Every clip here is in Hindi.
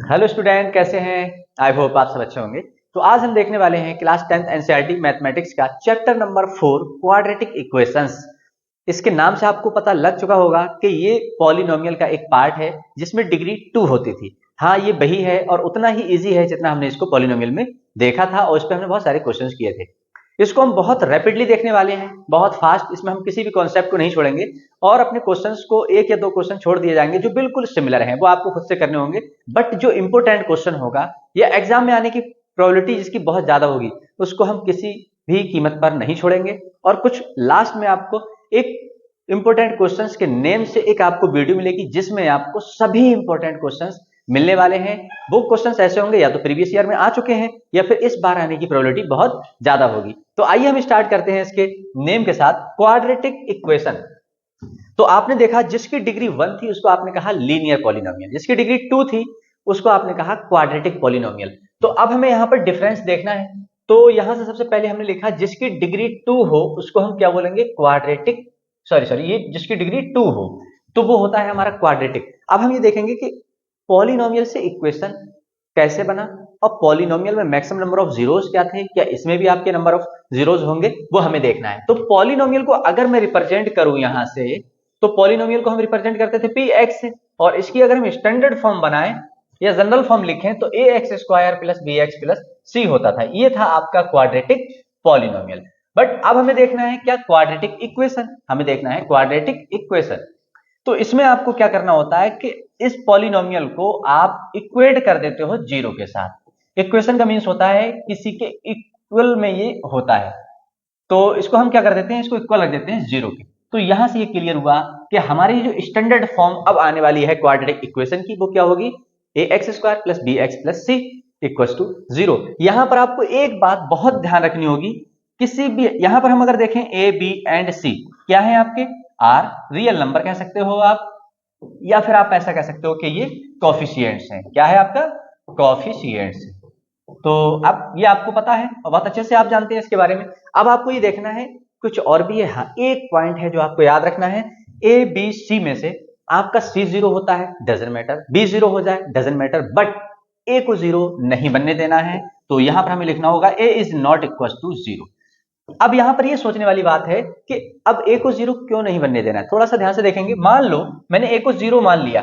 हेलो स्टूडेंट, कैसे हैं? आई होप आप सब अच्छे होंगे। तो आज हम देखने वाले हैं क्लास 10th एनसीईआरटी मैथमेटिक्स का चैप्टर नंबर 4 क्वाड्रेटिक इक्वेशंस। इसके नाम से आपको पता लग चुका होगा कि ये पॉलिनोमियल का एक पार्ट है जिसमें डिग्री 2 होती थी। हाँ, ये वही है और उतना ही इजी है जितना हमने इसको पॉलिनोमियल में देखा था और इस पर हमने बहुत सारे क्वेश्चंस किए थे। इसको हम बहुत रैपिडली देखने वाले हैं, बहुत फास्ट। इसमें हम किसी भी कॉन्सेप्ट को नहीं छोड़ेंगे और अपने क्वेश्चंस को एक या दो क्वेश्चन छोड़ दिए जाएंगे जो बिल्कुल सिमिलर हैं, वो आपको खुद से करने होंगे। बट जो इंपोर्टेंट क्वेश्चन होगा या एग्जाम में आने की प्रोबेबिलिटी जिसकी बहुत ज्यादा होगी, उसको हम किसी भी कीमत पर नहीं छोड़ेंगे। और कुछ लास्ट में आपको एक इंपोर्टेंट क्वेश्चंस के नेम से एक आपको वीडियो मिलेगी जिसमें आपको सभी इंपोर्टेंट क्वेश्चंस मिलने वाले हैं। वो क्वेश्चंस ऐसे होंगे या तो प्रीवियस ईयर में आ चुके हैं या फिर इस बार आने की प्रोबेबिलिटी बहुत ज्यादा होगी। तो आइए हम स्टार्ट करते हैं इसके नेम के साथ, क्वाड्रेटिक इक्वेशन। तो आपने देखा जिसकी डिग्री 1 थी उसको आपने कहा लीनियर पॉलिनोमियल, जिसकी डिग्री 2 थी उसको आपने कहा क्वाड्रेटिक पॉलिनोमियल। तो अब हमें यहां पर डिफरेंस देखना है। तो यहां से सबसे पहले हमने लिखा जिसकी डिग्री 2 हो उसको हम क्या बोलेंगे? क्वाड्रेटिक। सॉरी, ये जिसकी डिग्री 2 हो तो वो होता है हमारा क्वाड्रेटिक। अब हम ये देखेंगे कि पॉलिनोमियल से इक्वेशन कैसे बना और पॉलिनोमियल में मैक्सिमम नंबर ऑफ जीरोस क्या थे, क्या इसमें भी आपके नंबर ऑफ जीरोस होंगे, वो हमें देखना है। तो पॉलिनोमियल को अगर मैं रिप्रेजेंट करूं यहां से, तो पॉलिनोमियल को हम रिप्रेजेंट करते थे पी एक्स से, और इसकी अगर हम स्टैंडर्ड फॉर्म बनाएं या जनरल फॉर्म लिखें तो A x square plus B x plus C होता था। ये था आपका क्वाड्रेटिक पॉलिनोमियल। बट अब हमें देखना है क्या? Quadratic equation. हमें देखना है क्वाड्रेटिक इक्वेशन। तो इसमें आपको क्या करना होता है कि इस पॉलिनोमियल को आप इक्वेट कर देते हो जीरो के साथ। इक्वेशन का मीन्स होता है किसी के इक्वल में ये होता है, तो इसको हम क्या कर देते हैं? इसको इक्वल रख देते हैं जीरो के। तो यहां से ये क्लियर हुआ कि हमारी जो स्टैंडर्ड फॉर्म अब आने वाली है क्वाड्रेटिक इक्वेशन की, वो क्या होगी? A x square plus B x plus c equal to zero. यहां पर आपको एक बात बहुत ध्यान रखनी होगी, किसी भी यहां पर हम अगर देखें ए बी एंड सी क्या है आपके? आर रियल नंबर कह सकते हो आप, या फिर आप ऐसा कह सकते हो कि ये कोफिशिएंट्स हैं। क्या है आपका? कोफिशिएंट्स। तो अब ये आपको पता है और बहुत अच्छे से आप जानते हैं इसके बारे में। अब आपको ये देखना है कुछ और भी है। हाँ, एक पॉइंट है जो आपको याद रखना है। ए बी सी में से आपका सी जीरो होता है, डजंट मैटर। बी जीरो हो जाए, डजंट मैटर। बट ए को जीरो नहीं बनने देना है। तो यहां पर हमें लिखना होगा a is not equal to zero. अब यहां पर ये सोचने वाली बात है कि अब ए को जीरो क्यों नहीं बनने देना है। थोड़ा सा ध्यान से देखेंगे। मान लो मैंने ए को जीरो मान लिया,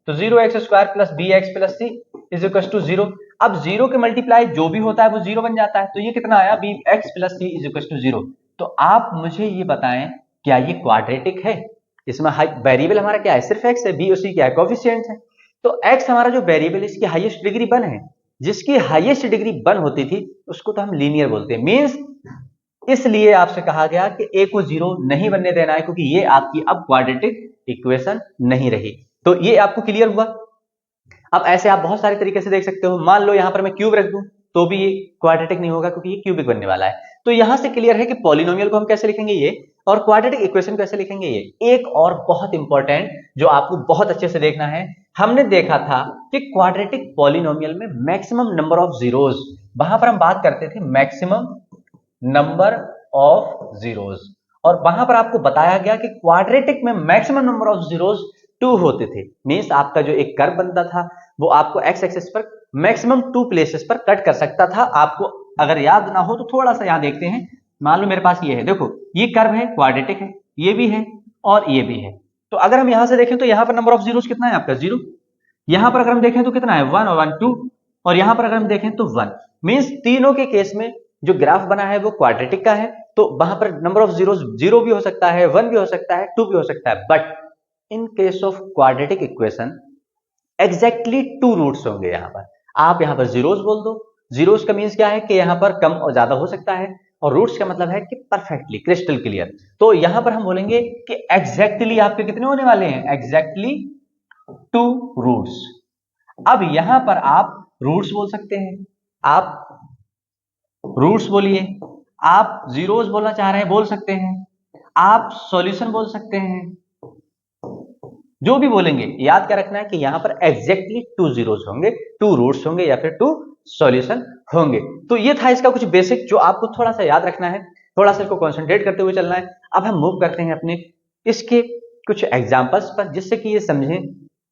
तो zero x square plus B x plus c is equal to zero. अब जीरो के मल्टीप्लाई जो भी होता है वो जीरो बन जाता है। तो ये कितना आया? B x plus c is equal to zero. तो आप मुझे ये बताएं, क्या ये क्वाड्रेटिक है? इसमें वेरिएबल हमारा क्या है? सिर्फ एक्स है। बी और सी क्या है? कोफिशिएंट्स है। तो एक्स हमारा जो वेरिएबल, इसकी हाईएस्ट डिग्री 1 है। जिसकी हाईएस्ट डिग्री 1 होती थी उसको तो हम लीनियर बोलते हैं। मींस इसलिए आपसे कहा गया कि ए को जीरो नहीं बनने देना है, क्योंकि ये आपकी अब क्वाड्रेटिक इक्वेशन नहीं रही। तो ये आपको क्लियर हुआ। अब ऐसे आप बहुत सारे तरीके से देख सकते हो। मान लो यहां पर मैं क्यूब रख दूं तो भी ये क्वाड्रेटिक नहीं होगा, क्योंकि ये क्यूबिक बनने वाला है। तो यहां से क्लियर है कि पॉलिनोमियल को हम कैसे लिखेंगे ये, और क्वाड्रेटिक इक्वेशन कैसे लिखेंगे ये। एक और बहुत इंपॉर्टेंट जो आपको बहुत अच्छे से देखना है, हमने देखा था कि क्वाड्रेटिक पॉलिनोमियल में मैक्सिमम नंबर ऑफ जीरोस, वहां पर हम बात करते थे मैक्सिमम नंबर ऑफ जीरोस, और वहां पर आपको बताया गया कि क्वाड्रेटिक में मैक्सिमम नंबर ऑफ जीरोस 2 होते थे। मींस आपका जो एक कर्व बनता था वो आपको एक्स एक्सिस पर मैक्सिमम 2 प्लेसेस पर कट कर सकता था। आपको अगर याद ना हो तो थोड़ा सा यहां देखते हैं। मान लो मेरे पास ये है, देखो ये कर्व है, क्वाड्रेटिक है, ये भी है और ये भी है। तो अगर हम यहां से देखें तो यहां पर नंबर ऑफ जीरोस कितना है आपका? जीरो। यहां पर अगर हम देखें तो कितना है? 1 और 1 2, और यहां पर अगर हम देखें तो 1। मींस तीनों के केस में जो ग्राफ बना है वो क्वाड्रेटिक का है। तो वहां पर नंबर ऑफ जीरोस जीरो भी हो सकता है, 1 भी हो सकता है, 2 भी हो सकता है। But in case of quadratic equation exactly 2 roots होंगे। यहां पर आप यहां पर जीरोस बोल दो। जीरोस का मीन्स क्या है कि यहां पर कम और ज्यादा हो सकता है, और रूट्स का मतलब है कि परफेक्टली क्रिस्टल क्लियर। तो यहां पर हम बोलेंगे कि एग्जैक्टली आपके कितने होने वाले हैं? Exactly 2 roots. अब यहां पर आप रूट्स बोल सकते हैं, आप रूट्स बोलिए, आप जीरोस बोलना चाह रहे हैं बोल सकते हैं, आप सॉल्यूशन बोल सकते हैं, जो भी बोलेंगे। याद क्या रखना है कि यहां पर एग्जैक्टली 2 जीरोस होंगे, 2 रूट्स होंगे या फिर 2 सॉल्यूशन होंगे। तो ये था इसका कुछ बेसिक जो आपको थोड़ा सा याद रखना है, थोड़ा सा इसको कंसंट्रेट करते हुए चलना है। अब हम मूव करते हैं अपने इसके कुछ एग्जांपल्स पर, जिससे कि ये समझें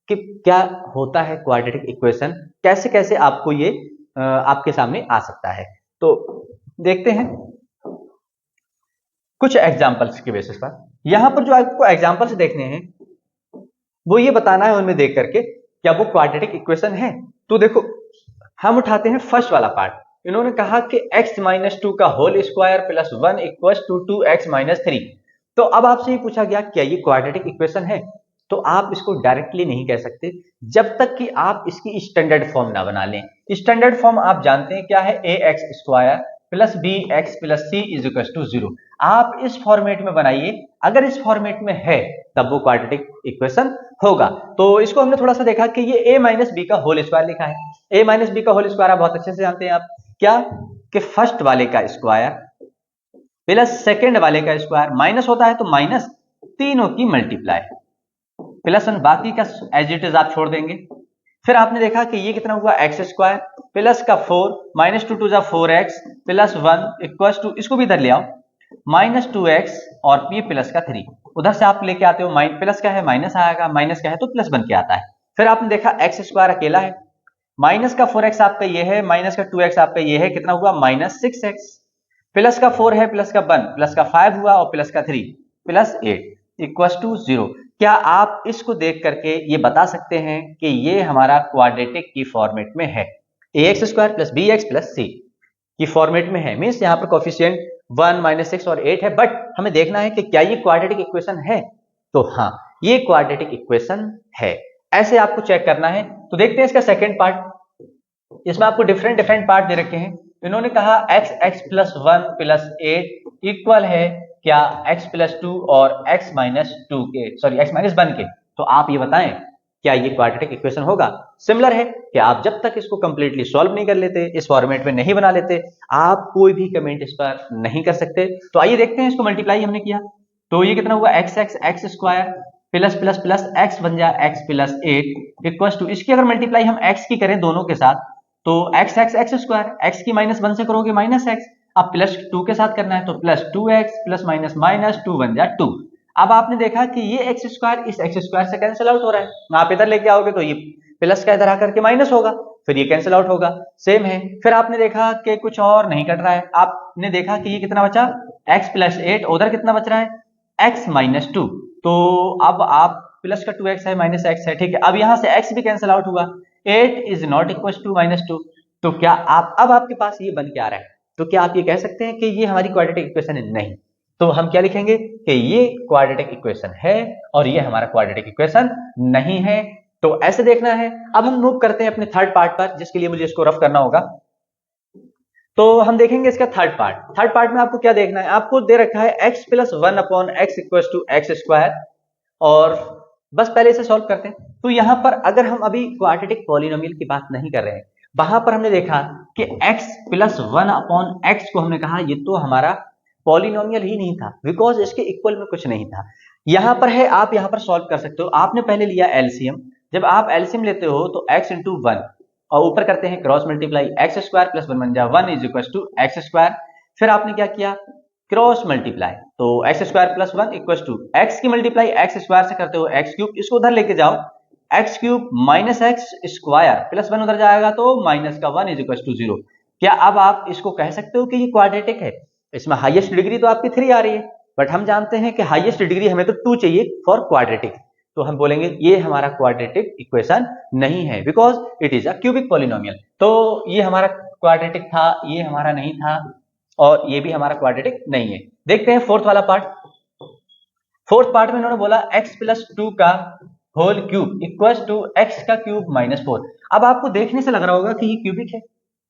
कि क्या होता है क्वाड्रेटिक इक्वेशन, कैसे कैसे आपको ये आपके सामने आ सकता है। तो देखते हैं कुछ एग्जांपल्स के बेसिस पर। यहां पर जो आपको एग्जांपल्स देखने हैं वो ये बताना है उनमें देख करके क्या वो क्वाड्रेटिक इक्वेशन है। तो देखो हम उठाते हैं फर्स्ट वाला पार्ट। इन्होंने कहा कि x माइनस टू का whole square plus 1 equal to 2x minus 3। तो अब आपसे ये पूछा गया क्या ये क्वाड्रेटिक इक्वेशन है। तो आप इसको डायरेक्टली नहीं कह सकते जब तक कि आप इसकी स्टैंडर्ड फॉर्म ना बना लें। स्टैंडर्ड फॉर्म आप जानते हैं क्या है, ax square plus bx plus c is equal to 0। आप इस फॉर्मेट में बनाइए, अगर इस फॉर्मेट में है तब वो क्वाड्रेटिक इक्वेशन होगा। तो इसको हमने थोड़ा सा देखा कि ये a माइनस बी का होल स्क्वायर लिखा है। a माइनस बी का होल स्क्वायर आप बहुत अच्छे से जानते हैं। आप क्या कि फर्स्ट वाले का स्क्वायर प्लस सेकंड वाले का स्क्वायर, माइनस होता है तो माइनस तीनों की मल्टीप्लाई प्लस वन, बाकी का एज इट इज आप छोड़ देंगे। फिर आपने देखा कि ये कितना हुआ एक्स स्क्वायर प्लस का 4 माइनस 2 जा 4x प्लस 1 इक्वल टू, इसको भी इधर ले आओ, माइनस 2x और ये प्लस का 3। उधर से आप लेके आते हो प्लस का है माइनस आएगा, माइनस का है तो प्लस बन के आता है। फिर आपने देखा एक्स स्क्वायर अकेला है, माइनस का 4x आपका ये है, माइनस का 2x आपका ये है, कितना हुआ माइनस 6x, प्लस का 4 है प्लस का 1 प्लस का 5 हुआ और प्लस का 3 प्लस 8 इक्वल टू 0। क्या आप इसको देख करके ये बता सकते हैं कि ये हमारा क्वाड्रेटिक की फॉर्मेट में है, ax square plus bx plus c की फॉर्मेट में है। मींस यहाँ पर कोफिशिएंट 1 माइनस 6 और 8 है, बट हमें देखना है कि क्या ये क्वाड्रेटिक इक्वेशन है। तो हाँ, ये क्वाड्रेटिक इक्वेशन है, ऐसे आपको चेक करना है। तो देखते हैं इसका सेकेंड पार्ट। इसमें आपको डिफरेंट डिफरेंट पार्ट दे रखे हैं। इन्होंने कहा x प्लस 1 प्लस 8 इक्वल है क्या x प्लस 2 और x माइनस 2 के, सॉरी x माइनस 1 के। तो आप ये बताएं क्या ये क्वाड्रेटिक इक्वेशन होगा। सिमिलर है कि आप जब तक इसको कंप्लीटली सॉल्व नहीं कर लेते, इस फॉर्मेट में नहीं बना लेते, आप कोई भी कमेंट इस पर नहीं कर सकते। तो आइए देखते हैं, इसको मल्टीप्लाई हमने किया तो ये कितना हुआ x square plus plus plus x बन जाए x प्लस 8 इक्वल टू, इसकी अगर मल्टीप्लाई हम x की करें दोनों के साथ तो x स्क्वायर, x की माइनस 1 से करोगे माइनस x, अब प्लस 2 के साथ करना है तो plus 2x plus minus minus 2 बन जाए 2। अब आपने देखा कि ये x स्क्वायर इस x स्क्वायर से कैंसिल आउट हो रहा है। आप इधर लेके आओगे तो ये प्लस का इधर आकर के माइनस होगा, फिर ये कैंसिल आउट होगा, सेम है। फिर आपने देखा कि कुछ और नहीं कट रहा है, आपने देखा कि ये कितना बचा x प्लस 8, उधर कितना बच रहा है x माइनस 2। तो अब आप प्लस का 2x है माइनस x है, ठीक है। अब यहां से x भी कैंसिल आउट हुआ, 8 is not equal to minus 2। तो क्या आप अब आपके पास ये बन के आ रहा है, तो क्या आप ये कह सकते हैं कि ये हमारी क्वाड्रेटिक इक्वेशन है? नहीं। तो हम क्या लिखेंगे कि ये क्वाड्रेटिक इक्वेशन है और ये हमारा क्वाड्रेटिक इक्वेशन नहीं है। तो ऐसे देखना है। अब हम मूव करते हैं अपने थर्ड पार्ट पर, जिसके लिए मुझे इसको रफ करना होगा। तो हम देखेंगे इसका थर्ड पार्ट। थर्ड पार्ट में आपको क्या देखना है, आपको दे रखा है x plus 1 upon x equal to x square, और बस पहले इसे सॉल्व करते हैं। तो यहां पर अगर हम अभी क्वाड्रेटिक पॉलिनोमियल की बात नहीं कर रहे हैं, वहां पर हमने देखा कि x प्लस 1 अपॉन एक्स को हमने कहा ये तो हमारा पॉलिनोमियल ही नहीं था, बिकॉज इसके इक्वल में कुछ नहीं था। यहां पर है, आप यहां पर सॉल्व कर सकते हो। आपने पहले लिया एलसीएम, जब आप एलसीएम लेते हो तो x इंटू 1 और ऊपर करते हैं cross multiply, x square plus 1 बन जाए 1 is equal to x square. फिर आपने क्या किया, क्रॉस मल्टीप्लाई, तो x square plus 1 equal to x की मल्टीप्लाई एक्स स्क्वायर से करते हो एक्स क्यूब, इसको उधर लेके जाओ, x cube minus x square plus 1 उधर जाएगा तो माइनस का 1 इज इक्वल टू 0। क्या अब आप इसको कह सकते हो कि ये क्वाड्रेटिक है? इसमें हाईएस्ट डिग्री तो आपकी 3 आ रही है, बट हम जानते हैं कि हाईएस्ट डिग्री हमें तो 2 चाहिए फॉर क्वाड्रेटिक। तो हम बोलेंगे ये हमारा क्वाड्रेटिक इक्वेशन नहीं है, because it is a cubic polynomial. तो ये हमारा क्वाड्रेटिक था, ये हमारा नहीं था, और ये भी हमारा क्वाड्रेटिक नहीं है। देखते हैं फोर्थ वाला पार्ट। फोर्थ पार्ट में इन्होंने बोला x प्लस 2 का whole cube equal to x का क्यूब माइनस 4। अब आपको देखने से लग रहा होगा कि ये क्यूबिक है।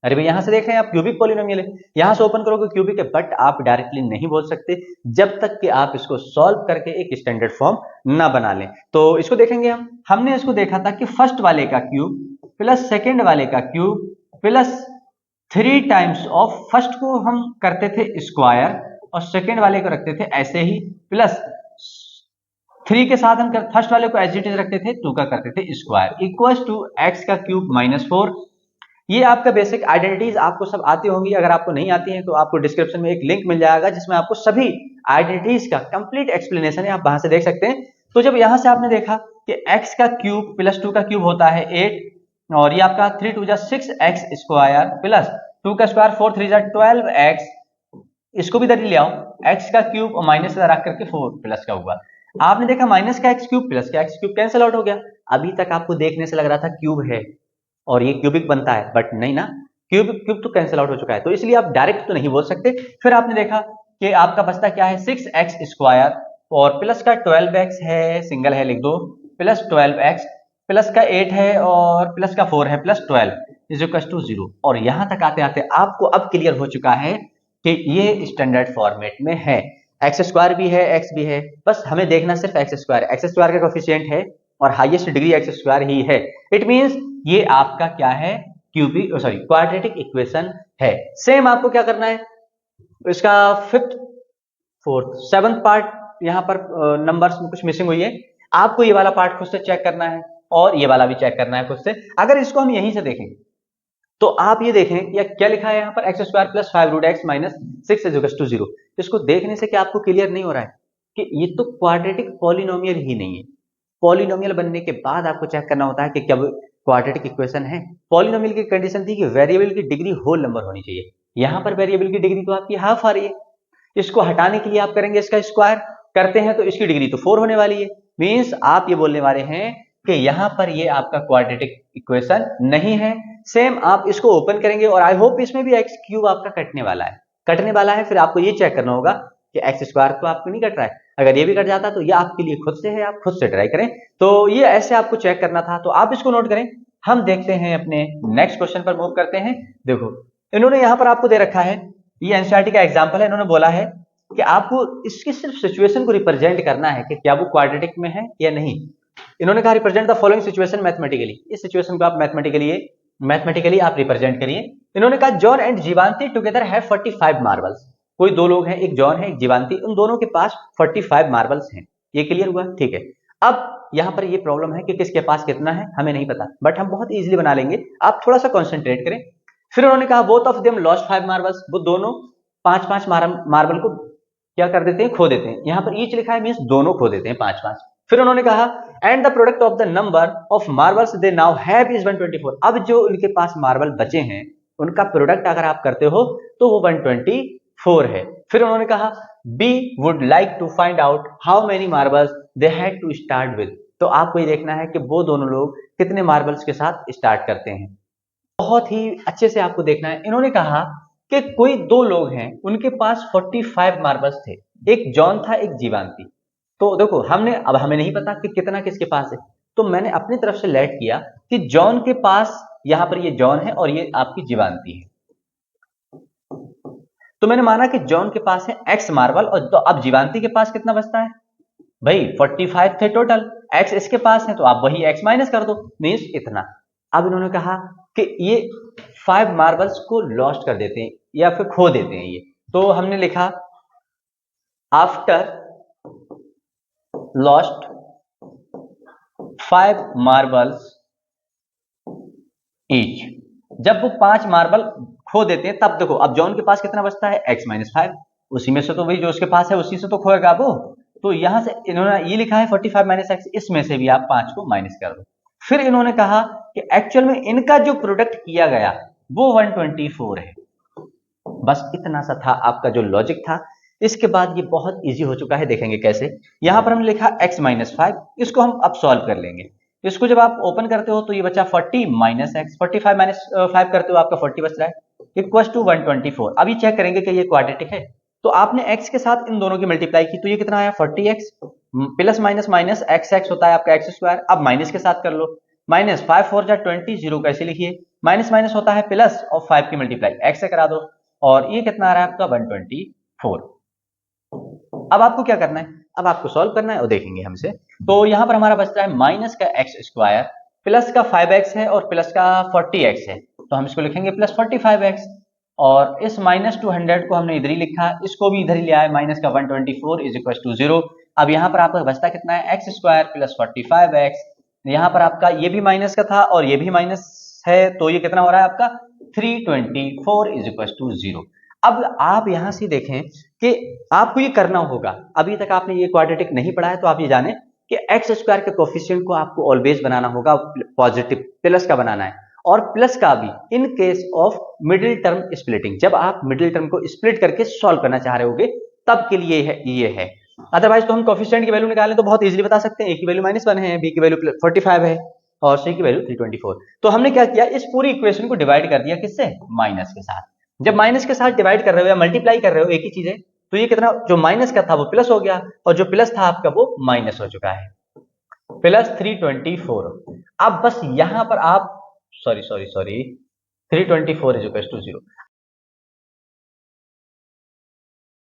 अरे भाई यहां से देख रहे हैं आप, क्यूबिक पॉलिनोमियल है, यहां से ओपन करोगे क्यूबिक है, बट आप डायरेक्टली नहीं बोल सकते जब तक कि आप इसको सॉल्व करके एक स्टैंडर्ड फॉर्म ना बना लें। तो इसको देखेंगे हमने इसको देखा था कि फर्स्ट वाले का क्यूब प्लस सेकेंड वाले का cube plus 3 times of first को हम करते थे स्क्वायर और सेकेंड वाले को रखते थे ऐसे ही, प्लस 3 के साथ हम फर्स्ट वाले को एज इट इज रखते थे, 2 का करते थे स्क्वायर इक्वल टू एक्स का क्यूब माइनस 4। ये आपका बेसिक आइडेंटिटीज आपको सब आती होंगी। अगर आपको नहीं आती हैं तो आपको डिस्क्रिप्शन में एक लिंक मिल जाएगा जिसमें आपको सभी आइडेंटिटीज का कंप्लीट एक्सप्लेनेशन है, आप वहां से देख सकते हैं। तो जब यहां से आपने देखा कि x का क्यूब प्लस 2 का क्यूब होता है 8, और ये आपका 3 2 जा 6x स्क्वायर प्लस 2 का स्क्वायर 4 3 जा 12x, इसको भी इधर ले आओ, x का क्यूब और माइनस रख करके 4 प्लस का हुआ। आपने देखा माइनस का x क्यूब प्लस का x क्यूब कैंसिल आउट हो गया। अभी तक आपको देखने से लग रहा था क्यूब है और ये क्यूबिक बनता है, बट नहीं ना, क्यूब क्यूब तो कैंसिल आउट हो चुका है, तो इसलिए आप डायरेक्ट तो नहीं बोल सकते। फिर आपने देखा कि आपका बचता क्या है 6x स्क्वायर और प्लस का 12x है, सिंगल है लिख दो, प्लस 12x प्लस का 8 है और प्लस का 4 है, प्लस 12 इज इक्वल टू 0। और यहां तक आते आते आपको अब क्लियर हो चुका है कि ये स्टैंडर्ड फॉर्मेट में है, एक्स स्क्वायर भी है एक्स भी है, बस हमें देखना सिर्फ एक्स स्क्वायर का कोफिशिएंट है और हाईएस्ट डिग्री एक्स स्क्वायर ही है। इट मींस ये आपका क्या है, क्यूबिक सॉरी क्वाड्रेटिक इक्वेशन है। सेम आपको क्या करना है, इसका फिफ्थ फोर्थ सेवंथ पार्ट यहाँ पर नंबर्स में कुछ मिसिंग हुई है, आपको ये वाला पार्ट खुद से चेक करना है और ये वाला भी चेक करना है खुद से। अगर इसको हम यहीं से देखें तो आप ये देखें कि क्या लिखा है यहाँ पर x square plus 5 root x minus 6 is equal to 0। इसको देखने से क्या आपको क्लियर नहीं हो रहा है कि ये तो क्वाड्रेटिक पॉलिनोमियल ही नहीं है। पॉलिनोमियल बनने के बाद आपको चेक करना होता है कि क्या क्वाड्रेटिक इक्वेशन है। पॉलिनोमियल की कंडीशन थी कि वेरिएबल की डिग्री होल नंबर होनी चाहिए, यहाँ पर वेरिएबल की डिग्री तो आपकी हाफ आ रही है। इसको हटाने के लिए आप करेंगे इसका स्क्वायर, करते हैं तो इसकी डिग्री तो 4 होने वाली है। मींस आप ये बोलने वाले हैं कि यहां पर ये आपका क्वाड्रेटिक इक्वेशन नहीं है। सेम आप इसको ओपन करेंगे और आई होप इसमें भी एक्स क्यूब आपका कटने वाला है। फिर आपको ये चेक करना होगा कि एक्स स्क्वायर तो आपको नहीं कट रहा है, अगर ये भी कट जाता तो ये आपके लिए खुद से है, आप खुद से ट्राई करें। तो ये ऐसे आपको चेक करना था, तो आप इसको नोट करें। हम देखते हैं अपने नेक्स्ट क्वेश्चन पर मूव करते हैं। देखो इन्होंने यहां पर आपको दे रखा है, ये एनसीईआरटी का एग्जांपल है। इन्होंने बोला है कि आपको इसकी सिर्फ सिचुएशन को रिप्रेजेंट करना है कि क्या वो क्वाड्रेटिक में है या नहीं। इन्होंने कहा represent the following situation mathematically, इस सिचुएशन को आप मैथमेटिकली आप रिप्रेजेंट करिए। इन्होंने कहा John and Jivanti together have 45 marbles. कोई दो लोग हैं, एक जॉन है एक जीवांती, उन दोनों के पास 45 मार्बल्स हैं। ये क्लियर हुआ, ठीक है। अब यहां पर ये प्रॉब्लम है कि किसके पास कितना है हमें नहीं पता, बट हम बहुत इजीली बना लेंगे, आप थोड़ा सा कॉन्सेंट्रेट करें। फिर उन्होंने कहा both of them lost 5 marbles, वो दोनों 5-5 मार्बल को क्या कर देते हैं, खो देते हैं। यहां पर ईच लिखा है मींस दोनों खो देते हैं 5-5। फिर उन्होंने कहा and the product of the number of marbles they now have is 124। अब जो उनके पास मार्बल बचे हैं उनका प्रोडक्ट अगर आप करते हो तो वो 124 है। फिर उन्होंने कहा be would like to find out how many marbles they had to start with. तो आपको ये देखना है कि वो दोनों लोग कितने मार्बल्स के साथ स्टार्ट करते हैं। बहुत ही अच्छे से आपको देखना है। इन्होंने कहा कि कोई दो लोग हैं उनके पास 45 मार्बल्स थे, एक जॉन था एक जीवांती। तो देखो अब हमें नहीं पता कि कितना किसके पास है, तो मैंने अपनी तरफ से लेट किया कि जॉन के पास, यहां पर ये जॉन है और ये आपकी जीवांती है, तो मैंने माना कि जॉन के पास है एक्स मार्बल। और तो अब जीवांती के पास कितना बचता है भाई, 45 थे टोटल, एक्स इसके पास है तो आप वही एक्स माइनस कर दो, मीन्स इतना। अब इन्होंने कहा कि ये 5 मार्बल्स को लॉस्ट कर देते हैं या फिर खो देते हैं ये, तो हमने लिखा आफ्टर लॉस्ट 5 मार्बल्स ईच। जब वो 5 मार्बल खो देते हैं तब देखो अब जॉन के पास कितना बचता है x माइनस 5, उसी में से तो भाई जो उसके पास है उसी से तो खोएगा वो, तो यहां से इन्होंने ये लिखा है 45 माइनस एक्स, इसमें से भी आप 5 को माइनस कर दो। फिर इन्होंने कहा कि एक्चुअल में इनका जो प्रोडक्ट किया गया वो 124 है। बस इतना सा था आपका जो लॉजिक था। इसके बाद ये बहुत इजी हो चुका है, देखेंगे कैसे। यहां पर हमने लिखा x माइनस 5, इसको हम अब सॉल्व कर लेंगे। इसको जब आप ओपन करते हो तो ये बचा 40 माइनस एक्स, 45 माइनस 5 करते हो आपका 40 बच रहा है, इक्वल टू 124। अब ये चेक करेंगे कि ये क्वाड्रेटिक है, तो आपने x के साथ इन दोनों की मल्टीप्लाई की तो ये कितना आया 40x plus minus minus x होता है आपका एक्स स्क्वायर। अब माइनस के साथ कर लो, माइनस 5 4 जा 20, 0 कैसे लिखिए, माइनस माइनस होता है प्लस और 5 की मल्टीप्लाई x से करा दो और ये कितना आ रहा है आपका 124। अब आपको क्या करना है, अब आपको सॉल्व करना है और देखेंगे हमसे। तो यहां पर हमारा बचता है माइनस का एक्स स्क्वायर प्लस का 5x है और प्लस का 40x है, तो हम इसको लिखेंगे प्लस 45x। और इस माइनस 200 को हमने इधर ही लिखा, इसको भी इधर ही ले आए, माइनस का 124 इज इक्वल टू 0। अब यहाँ पर आपका बचता कितना है एक्स स्क्वायर प्लस 45x, यहाँ पर आपका ये भी माइनस का था और ये भी माइनस है, तो ये कितना हो रहा है आपका 324 इज इक्वल टू 0। अब आप यहां से देखें कि आपको ये करना होगा, अभी तक आपने ये क्वाड्रेटिक नहीं पढ़ा है तो आप ये जाने कि एक्स स्क्वायर के कोफिशिएंट को आपको ऑलवेज बनाना होगा पॉजिटिव, प्लस का बनाना है, और प्लस का भी इन case of middle term splitting, जब आप मिडिल टर्म को स्प्लिट करके सॉल्व करना चाह रहे होगे तब के लिए ये है। अदरवाइज तो हम कोफिशिएंट की वैल्यू निकालें तो बहुत इजीली बता सकते हैं, ए की वैल्यू -1 है, बी की वैल्यू 45 है और सी की वैल्यू 324। तो हमने क्या किया, इस पूरी इक्वेशन को डिवाइड कर दिया किससे, माइनस के साथ। जब माइनस के साथ डिवाइड कर रहे हो या मल्टीप्लाई कर रहे हो एक ही चीज है, तो ये कितना, जो माइनस का था वो प्लस हो गया और जो प्लस था आपका वो माइनस हो चुका है, प्लस 324। अब बस यहां पर आप 324 इज इक्वल टू 0।